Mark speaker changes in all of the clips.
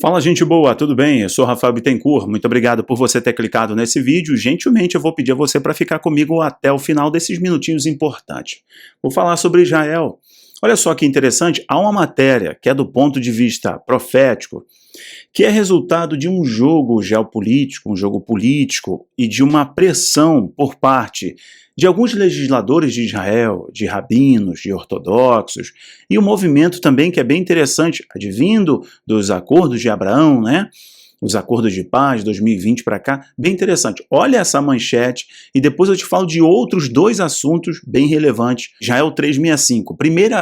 Speaker 1: Fala, gente boa, tudo bem? Eu sou Rafael Bittencourt, muito obrigado por você ter clicado nesse vídeo. Gentilmente eu vou pedir a você para ficar comigo até o final desses minutinhos importantes. Vou falar sobre Israel. Olha só que interessante, há uma matéria que é do ponto de vista profético, que é resultado de um jogo geopolítico, um jogo político e de uma pressão por parte de alguns legisladores de Israel, de rabinos, de ortodoxos, e um movimento também que é bem interessante, advindo dos acordos de Abraão, né? Os acordos de paz, 2020 para cá, bem interessante. Olha essa manchete e depois eu te falo de outros dois assuntos bem relevantes. Israel 365,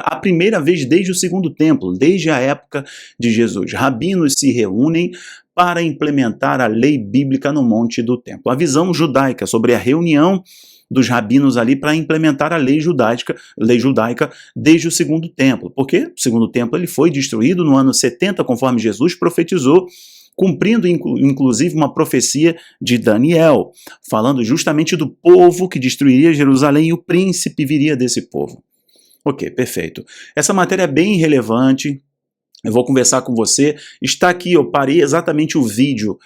Speaker 1: a primeira vez desde o Segundo Templo, desde a época de Jesus. Rabinos se reúnem para implementar a lei bíblica no Monte do Templo. A visão judaica sobre a reunião dos rabinos ali para implementar a lei judaica desde o Segundo Templo. Porque o Segundo Templo ele foi destruído no ano 70, conforme Jesus profetizou, cumprindo inclusive uma profecia de Daniel, falando justamente do povo que destruiria Jerusalém e o príncipe viria desse povo. Ok, perfeito. Essa matéria é bem relevante. Eu vou conversar com você, está aqui, eu parei exatamente o vídeo,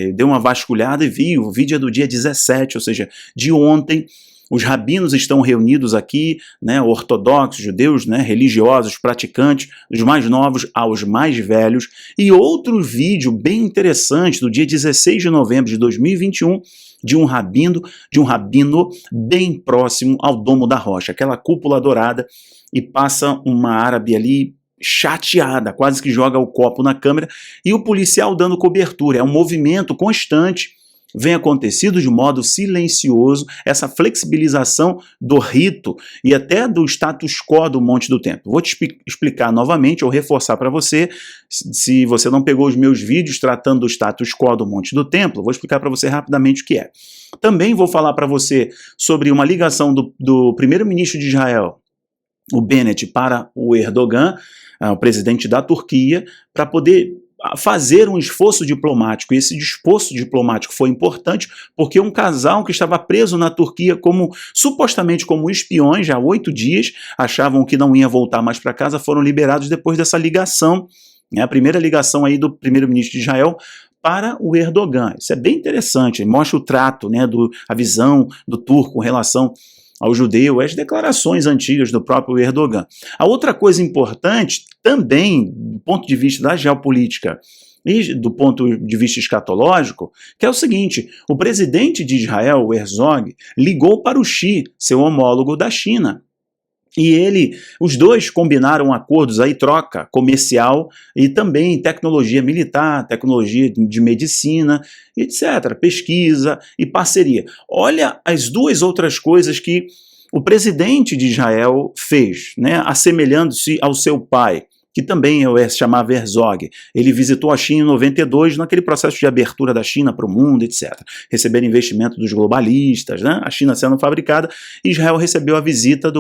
Speaker 1: eu dei uma vasculhada e vi, o vídeo é do dia 17, ou seja, de ontem. Os rabinos estão reunidos aqui, né, ortodoxos, judeus, né, religiosos, praticantes, dos mais novos aos mais velhos, e outro vídeo bem interessante do dia 16 de novembro de 2021, de um rabino bem próximo ao Domo da Rocha, aquela cúpula dourada, e passa uma árabe ali chateada, quase que joga o copo na câmera, e o policial dando cobertura. É um movimento constante, vem acontecido de modo silencioso, essa flexibilização do rito e até do status quo do Monte do Templo. Vou te explicar novamente, ou reforçar para você, se você não pegou os meus vídeos tratando do status quo do Monte do Templo, vou explicar para você rapidamente o que é. Também vou falar para você sobre uma ligação do primeiro-ministro de Israel, o Bennett, para o Erdogan, o presidente da Turquia, para poder fazer um esforço diplomático. E esse esforço diplomático foi importante porque um casal que estava preso na Turquia supostamente como espiões, já há 8 dias, achavam que não ia voltar mais para casa, foram liberados depois dessa ligação, né, a primeira ligação aí do primeiro-ministro de Israel para o Erdogan. Isso é bem interessante, mostra o trato, né, a visão do turco com relação ao judeu, as declarações antigas do próprio Erdogan. A outra coisa importante, também do ponto de vista da geopolítica e do ponto de vista escatológico, que é o seguinte: o presidente de Israel, o Herzog, ligou para o Xi, seu homólogo da China, e os dois combinaram acordos aí, troca comercial e também tecnologia militar, tecnologia de medicina, etc., pesquisa e parceria. Olha as duas outras coisas que o presidente de Israel fez, né, assemelhando-se ao seu pai, que também se chamava Herzog. Ele visitou a China em 92, naquele processo de abertura da China para o mundo, etc. Receberam investimento dos globalistas, né? A China sendo fabricada, Israel recebeu a visita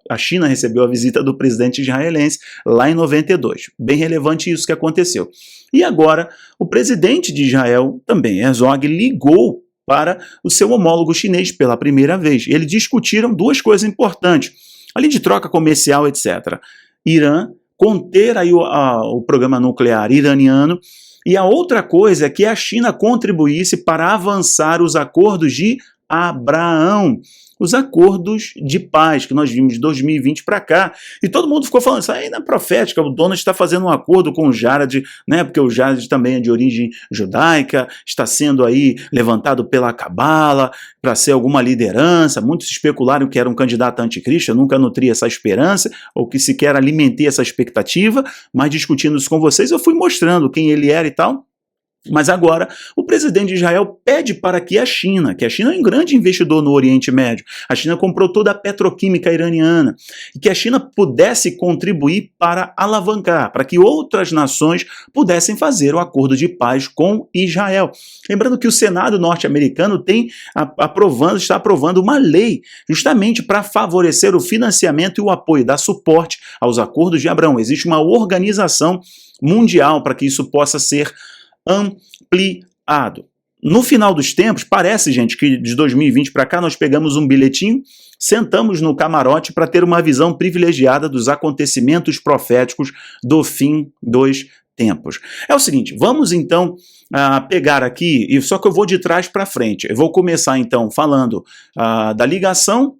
Speaker 1: a China recebeu a visita do presidente israelense lá em 92. Bem relevante isso que aconteceu. E agora, o presidente de Israel, também Herzog, ligou para o seu homólogo chinês pela primeira vez. E eles discutiram duas coisas importantes, além de troca comercial, etc. Irã, conter aí o programa nuclear iraniano, e a outra coisa é que a China contribuísse para avançar os acordos de Abraão, os acordos de paz que nós vimos de 2020 para cá, e todo mundo ficou falando, isso aí não é profética, o Donald está fazendo um acordo com o Jared, né, porque o Jared também é de origem judaica, está sendo aí levantado pela Cabala para ser alguma liderança. Muitos especularam que era um candidato anticristo, eu nunca nutri essa esperança, ou que sequer alimentei essa expectativa, mas discutindo isso com vocês, eu fui mostrando quem ele era e tal. Mas agora, o presidente de Israel pede para que a China é um grande investidor no Oriente Médio, a China comprou toda a petroquímica iraniana, e que a China pudesse contribuir para alavancar, para que outras nações pudessem fazer o acordo de paz com Israel. Lembrando que o Senado norte-americano está aprovando uma lei justamente para favorecer o financiamento e o apoio, dar suporte aos acordos de Abraão. Existe uma organização mundial para que isso possa ser ampliado. No final dos tempos, parece, gente, que de 2020 para cá nós pegamos um bilhetinho, sentamos no camarote para ter uma visão privilegiada dos acontecimentos proféticos do fim dos tempos. É o seguinte, vamos então pegar aqui, e só que eu vou de trás para frente. Eu vou começar então falando da ligação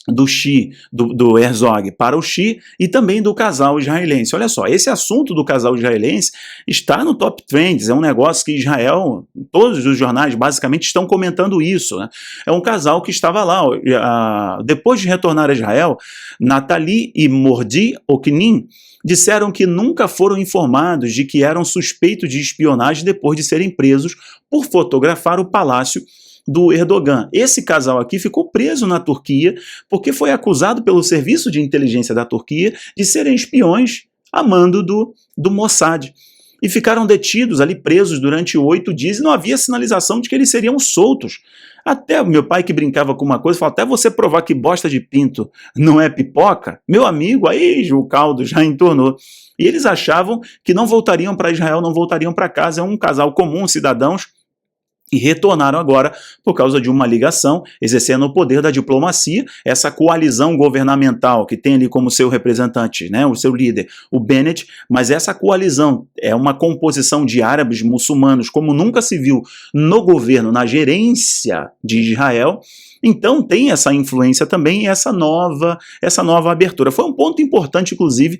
Speaker 1: do Xi, do Herzog para o Xi e também do casal israelense. Olha só, esse assunto do casal israelense está no top trends, é um negócio que Israel, todos os jornais basicamente estão comentando isso, né? É um casal que estava lá, depois de retornar a Israel, Nathalie e Mordi Oknin disseram que nunca foram informados de que eram suspeitos de espionagem depois de serem presos por fotografar o palácio do Erdogan. Esse casal aqui ficou preso na Turquia porque foi acusado pelo serviço de inteligência da Turquia de serem espiões a mando do Mossad. E ficaram detidos ali, presos durante 8 dias, e não havia sinalização de que eles seriam soltos. Até o meu pai, que brincava com uma coisa, falou, até você provar que bosta de pinto não é pipoca, meu amigo, aí o caldo já entornou. E eles achavam que não voltariam para Israel, não voltariam para casa. É um casal comum, cidadãos, e retornaram agora por causa de uma ligação, exercendo o poder da diplomacia, essa coalizão governamental que tem ali como seu representante, né, o seu líder, o Bennett, mas essa coalizão é uma composição de árabes muçulmanos como nunca se viu no governo, na gerência de Israel. Então tem essa influência também, essa nova abertura. Foi um ponto importante, inclusive,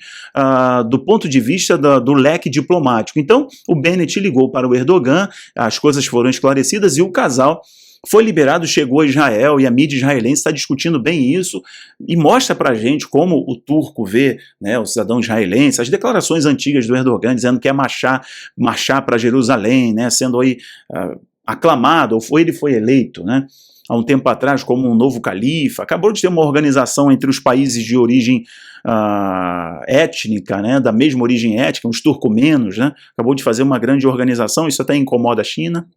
Speaker 1: do ponto de vista do leque diplomático. Então o Bennett ligou para o Erdogan, as coisas foram esclarecidas e o casal foi liberado, chegou a Israel, e a mídia israelense está discutindo bem isso e mostra para a gente como o turco vê, né, o cidadão israelense, as declarações antigas do Erdogan dizendo que é marchar para Jerusalém, né, sendo aí aclamado, ou ele foi eleito, né, há um tempo atrás como um novo califa. Acabou de ter uma organização entre os países de origem étnica, né, da mesma origem étnica, os turcomenos, né, acabou de fazer uma grande organização, isso até incomoda a China.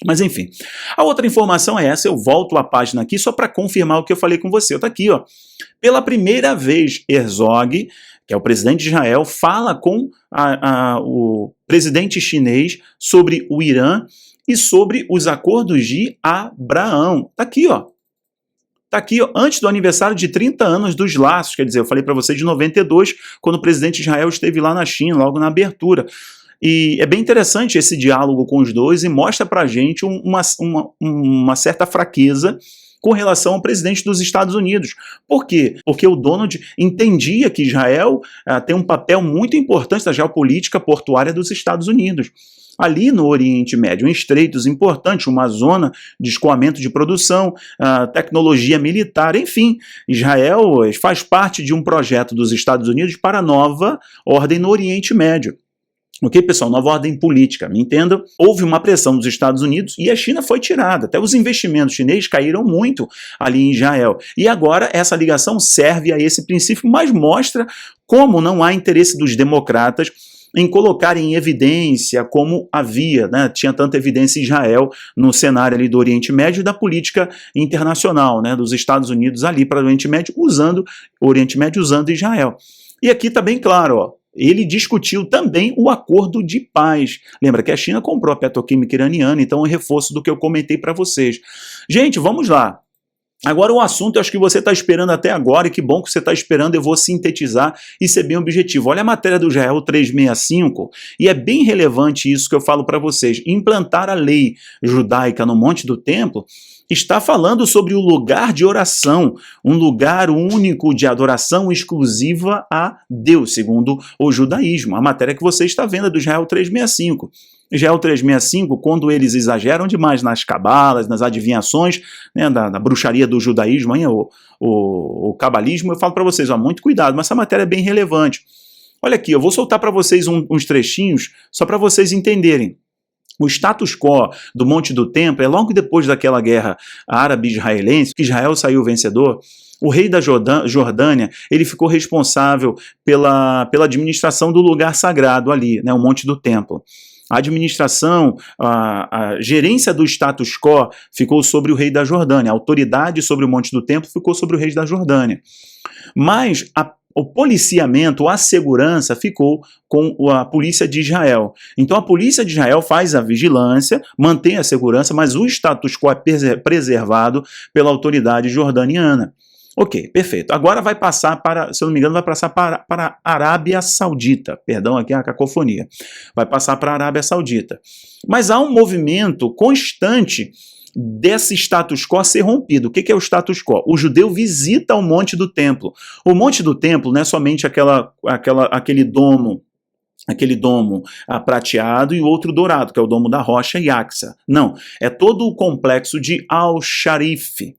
Speaker 1: Mas enfim, a outra informação é essa, eu volto à página aqui só para confirmar o que eu falei com você. Está aqui, ó. Pela primeira vez, Herzog, que é o presidente de Israel, fala com o presidente chinês sobre o Irã e sobre os acordos de Abraão. Está aqui, ó. Está aqui, ó, antes do aniversário de 30 anos dos laços, quer dizer, eu falei para você de 92, quando o presidente de Israel esteve lá na China, logo na abertura. E é bem interessante esse diálogo com os dois e mostra para a gente uma certa fraqueza com relação ao presidente dos Estados Unidos. Por quê? Porque o Donald entendia que Israel tem um papel muito importante na geopolítica portuária dos Estados Unidos. Ali no Oriente Médio, em estreitos importantes, uma zona de escoamento de produção, tecnologia militar, enfim, Israel faz parte de um projeto dos Estados Unidos para a nova ordem no Oriente Médio. Ok, pessoal? Nova ordem política, me entendam? Houve uma pressão dos Estados Unidos e a China foi tirada. Até os investimentos chineses caíram muito ali em Israel. E agora essa ligação serve a esse princípio, mas mostra como não há interesse dos democratas em colocar em evidência como havia, né, tinha tanta evidência em Israel no cenário ali do Oriente Médio e da política internacional, né, dos Estados Unidos ali para o Oriente Médio usando Israel. E aqui está bem claro, ó, ele discutiu também o acordo de paz. Lembra que a China comprou a petroquímica iraniana, então é um reforço do que eu comentei para vocês. Gente, vamos lá. Agora o assunto eu acho que você está esperando até agora, e que bom que você está esperando, eu vou sintetizar e ser bem objetivo. Olha a matéria do Israel 365, e é bem relevante isso que eu falo para vocês. Implantar a lei judaica no Monte do Templo está falando sobre o lugar de oração, um lugar único de adoração exclusiva a Deus, segundo o judaísmo. A matéria que você está vendo é do Israel 365. Israel 365, quando eles exageram demais nas cabalas, nas adivinhações, né, da bruxaria do judaísmo, hein, o cabalismo, eu falo para vocês, ó, muito cuidado, mas essa matéria é bem relevante. Olha aqui, eu vou soltar para vocês uns trechinhos, só para vocês entenderem. O status quo do Monte do Templo é logo depois daquela guerra árabe-israelense, que Israel saiu vencedor. O rei da Jordânia, ele ficou responsável pela administração do lugar sagrado ali, né, o Monte do Templo. A administração, a gerência do status quo ficou sobre o rei da Jordânia, a autoridade sobre o Monte do Templo ficou sobre o rei da Jordânia. Mas o policiamento, a segurança ficou com a polícia de Israel. Então a polícia de Israel faz a vigilância, mantém a segurança, mas o status quo é preservado pela autoridade jordaniana. Ok, perfeito. Agora vai passar para, se eu não me engano, vai passar para a Arábia Saudita. Perdão aqui a cacofonia. Vai passar para a Arábia Saudita. Mas há um movimento constante desse status quo ser rompido. O que é o status quo? O judeu visita o Monte do Templo. O Monte do Templo não é somente aquele domo prateado e o outro dourado, que é o domo da rocha e Aqsa. Não, é todo o complexo de Al-Sharif,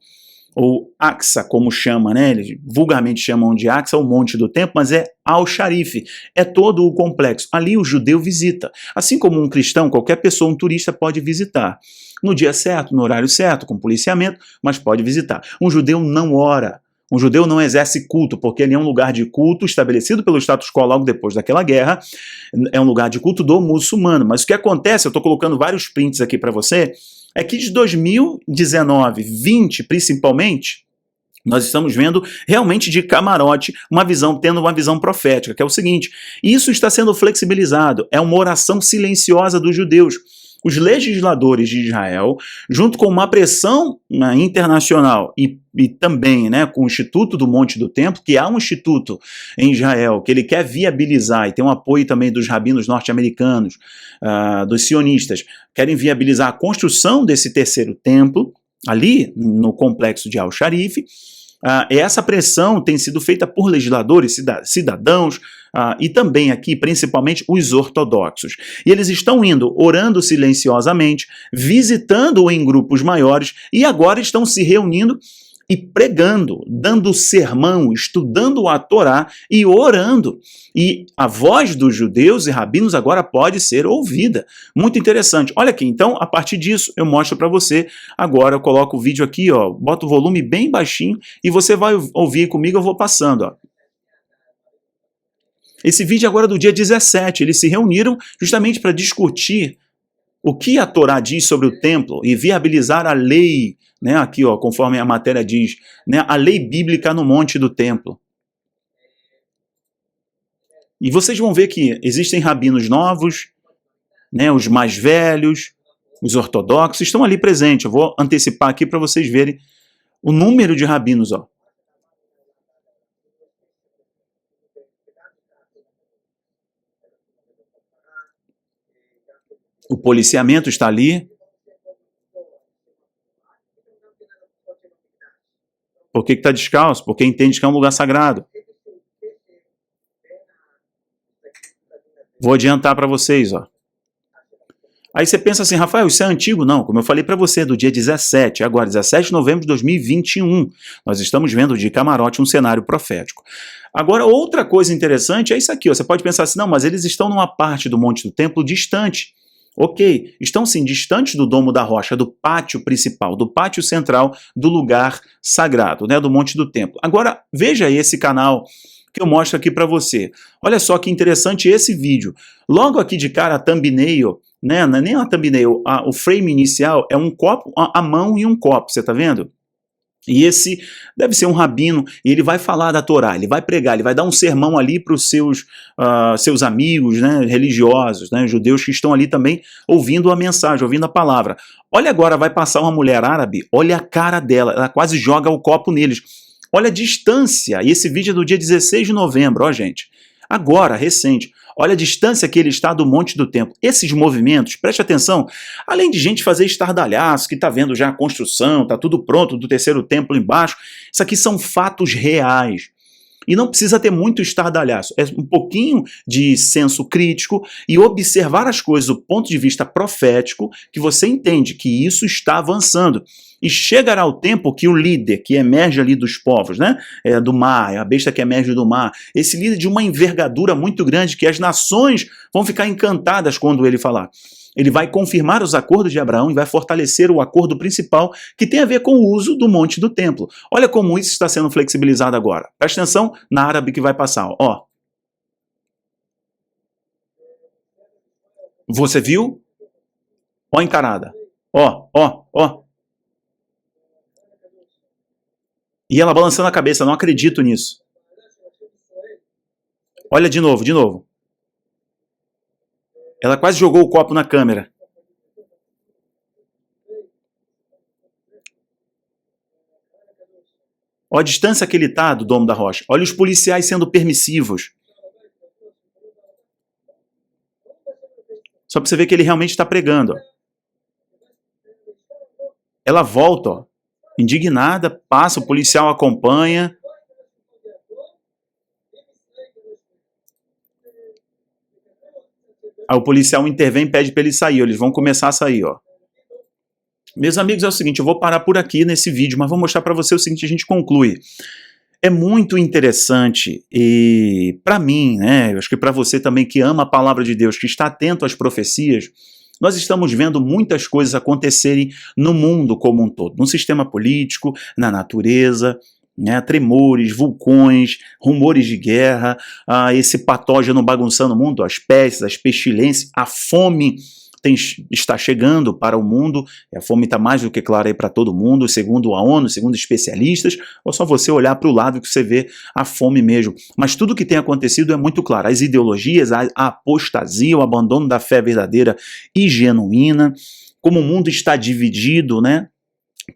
Speaker 1: ou Aqsa, como chama, né? Eles vulgarmente chamam de Aqsa, o Monte do Templo, mas é Al-Sharif, é todo o complexo. Ali o judeu visita. Assim como um cristão, qualquer pessoa, um turista pode visitar. No dia certo, no horário certo, com policiamento, mas pode visitar. Um judeu não ora. Um judeu não exerce culto, porque ele é um lugar de culto estabelecido pelo status quo logo depois daquela guerra, é um lugar de culto do muçulmano. Mas o que acontece, eu estou colocando vários prints aqui para você, é que de 2019, 20 principalmente, nós estamos vendo realmente de camarote tendo uma visão profética, que é o seguinte: isso está sendo flexibilizado, é uma oração silenciosa dos judeus. Os legisladores de Israel, junto com uma pressão internacional e também, né, com o Instituto do Monte do Templo, que há um instituto em Israel que ele quer viabilizar, e tem um apoio também dos rabinos norte-americanos, dos sionistas, querem viabilizar a construção desse terceiro templo, ali no complexo de Al-Sharif. Essa pressão tem sido feita por legisladores, cidadãos, e também aqui, principalmente, os ortodoxos. E eles estão indo, orando silenciosamente, visitando-o em grupos maiores, e agora estão se reunindo e pregando, dando sermão, estudando a Torá e orando. E a voz dos judeus e rabinos agora pode ser ouvida. Muito interessante. Olha aqui, então, a partir disso, eu mostro para você. Agora eu coloco o vídeo aqui, ó, boto o volume bem baixinho e você vai ouvir comigo, eu vou passando, ó. Esse vídeo agora é do dia 17, eles se reuniram justamente para discutir o que a Torá diz sobre o templo e viabilizar a lei, né, aqui, ó, conforme a matéria diz, né, a lei bíblica no Monte do Templo. E vocês vão ver que existem rabinos novos, né, os mais velhos, os ortodoxos, estão ali presentes. Eu vou antecipar aqui para vocês verem o número de rabinos, ó. O policiamento está ali. Por que está descalço? Porque entende que é um lugar sagrado. Vou adiantar para vocês, ó. Aí você pensa assim, Rafael, isso é antigo? Não, como eu falei para você, do dia 17, agora 17 de novembro de 2021, nós estamos vendo de camarote um cenário profético. Agora, outra coisa interessante é isso aqui, ó. Você pode pensar assim, não, mas eles estão numa parte do Monte do Templo distante. Ok, estão sim distantes do Domo da Rocha, do pátio principal, do pátio central do lugar sagrado, né, do Monte do Templo. Agora, veja esse canal que eu mostro aqui para você. Olha só que interessante esse vídeo. Logo aqui de cara, a thumbnail, né, não é nem a thumbnail, o frame inicial é um copo, a mão e um copo, você está vendo? E esse deve ser um rabino, e ele vai falar da Torá, ele vai pregar, ele vai dar um sermão ali para os seus amigos, né, religiosos, né, judeus que estão ali também ouvindo a mensagem, ouvindo a palavra. Olha agora, vai passar uma mulher árabe, olha a cara dela, ela quase joga o copo neles. Olha a distância, e esse vídeo é do dia 16 de novembro, ó gente, agora, recente. Olha a distância que ele está do Monte do Templo. Esses movimentos, preste atenção, além de gente fazer estardalhaço, que está vendo já a construção, está tudo pronto do terceiro templo embaixo, isso aqui são fatos reais. E não precisa ter muito estardalhaço, é um pouquinho de senso crítico e observar as coisas do ponto de vista profético, que você entende que isso está avançando. E chegará o tempo que o líder que emerge ali dos povos, né, do mar, a besta que emerge do mar, esse líder de uma envergadura muito grande, que as nações vão ficar encantadas quando ele falar. Ele vai confirmar os acordos de Abraão e vai fortalecer o acordo principal que tem a ver com o uso do Monte do Templo. Olha como isso está sendo flexibilizado agora. Presta atenção na árabe que vai passar. Ó. Você viu? Ó a encarada. Ó, ó, ó. E ela balançando a cabeça, não acredito nisso. Olha de novo, de novo. Ela quase jogou o copo na câmera. Olha a distância que ele está do domo da rocha. Olha os policiais sendo permissivos. Só para você ver que ele realmente está pregando. Ó. Ela volta, ó, indignada, passa, o policial acompanha. Aí o policial intervém e pede para ele sair. Eles vão começar a sair, ó. Meus amigos, é o seguinte, eu vou parar por aqui nesse vídeo, mas vou mostrar para você o seguinte, a gente conclui. É muito interessante e para mim, né, eu acho que para você também que ama a palavra de Deus, que está atento às profecias, nós estamos vendo muitas coisas acontecerem no mundo como um todo, no sistema político, na natureza, né, tremores, vulcões, rumores de guerra, esse patógeno bagunçando o mundo, as pestes, as pestilências, a fome está chegando para o mundo, a fome está mais do que clara aí para todo mundo, segundo a ONU, segundo especialistas, ou só você olhar para o lado que você vê a fome mesmo. Mas tudo que tem acontecido é muito claro, as ideologias, a apostasia, o abandono da fé verdadeira e genuína, como o mundo está dividido, né?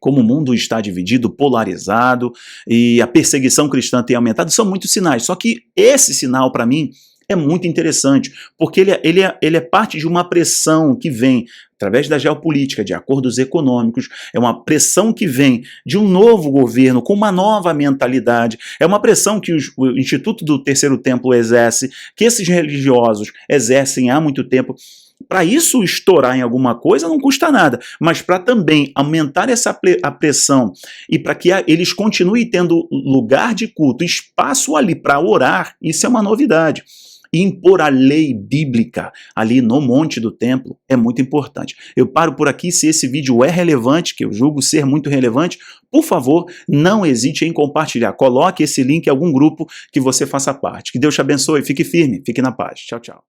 Speaker 1: Como o mundo está dividido, polarizado, e a perseguição cristã tem aumentado, são muitos sinais. Só que esse sinal, para mim, é muito interessante, porque ele é parte de uma pressão que vem através da geopolítica, de acordos econômicos, é uma pressão que vem de um novo governo com uma nova mentalidade, é uma pressão que o Instituto do Terceiro Templo exerce, que esses religiosos exercem há muito tempo. Para isso estourar em alguma coisa não custa nada, mas para também aumentar a pressão e para que eles continuem tendo lugar de culto, espaço ali para orar, isso é uma novidade. E impor a lei bíblica ali no monte do templo é muito importante. Eu paro por aqui, se esse vídeo é relevante, que eu julgo ser muito relevante, por favor, não hesite em compartilhar. Coloque esse link em algum grupo que você faça parte. Que Deus te abençoe, fique firme, fique na paz. Tchau, tchau.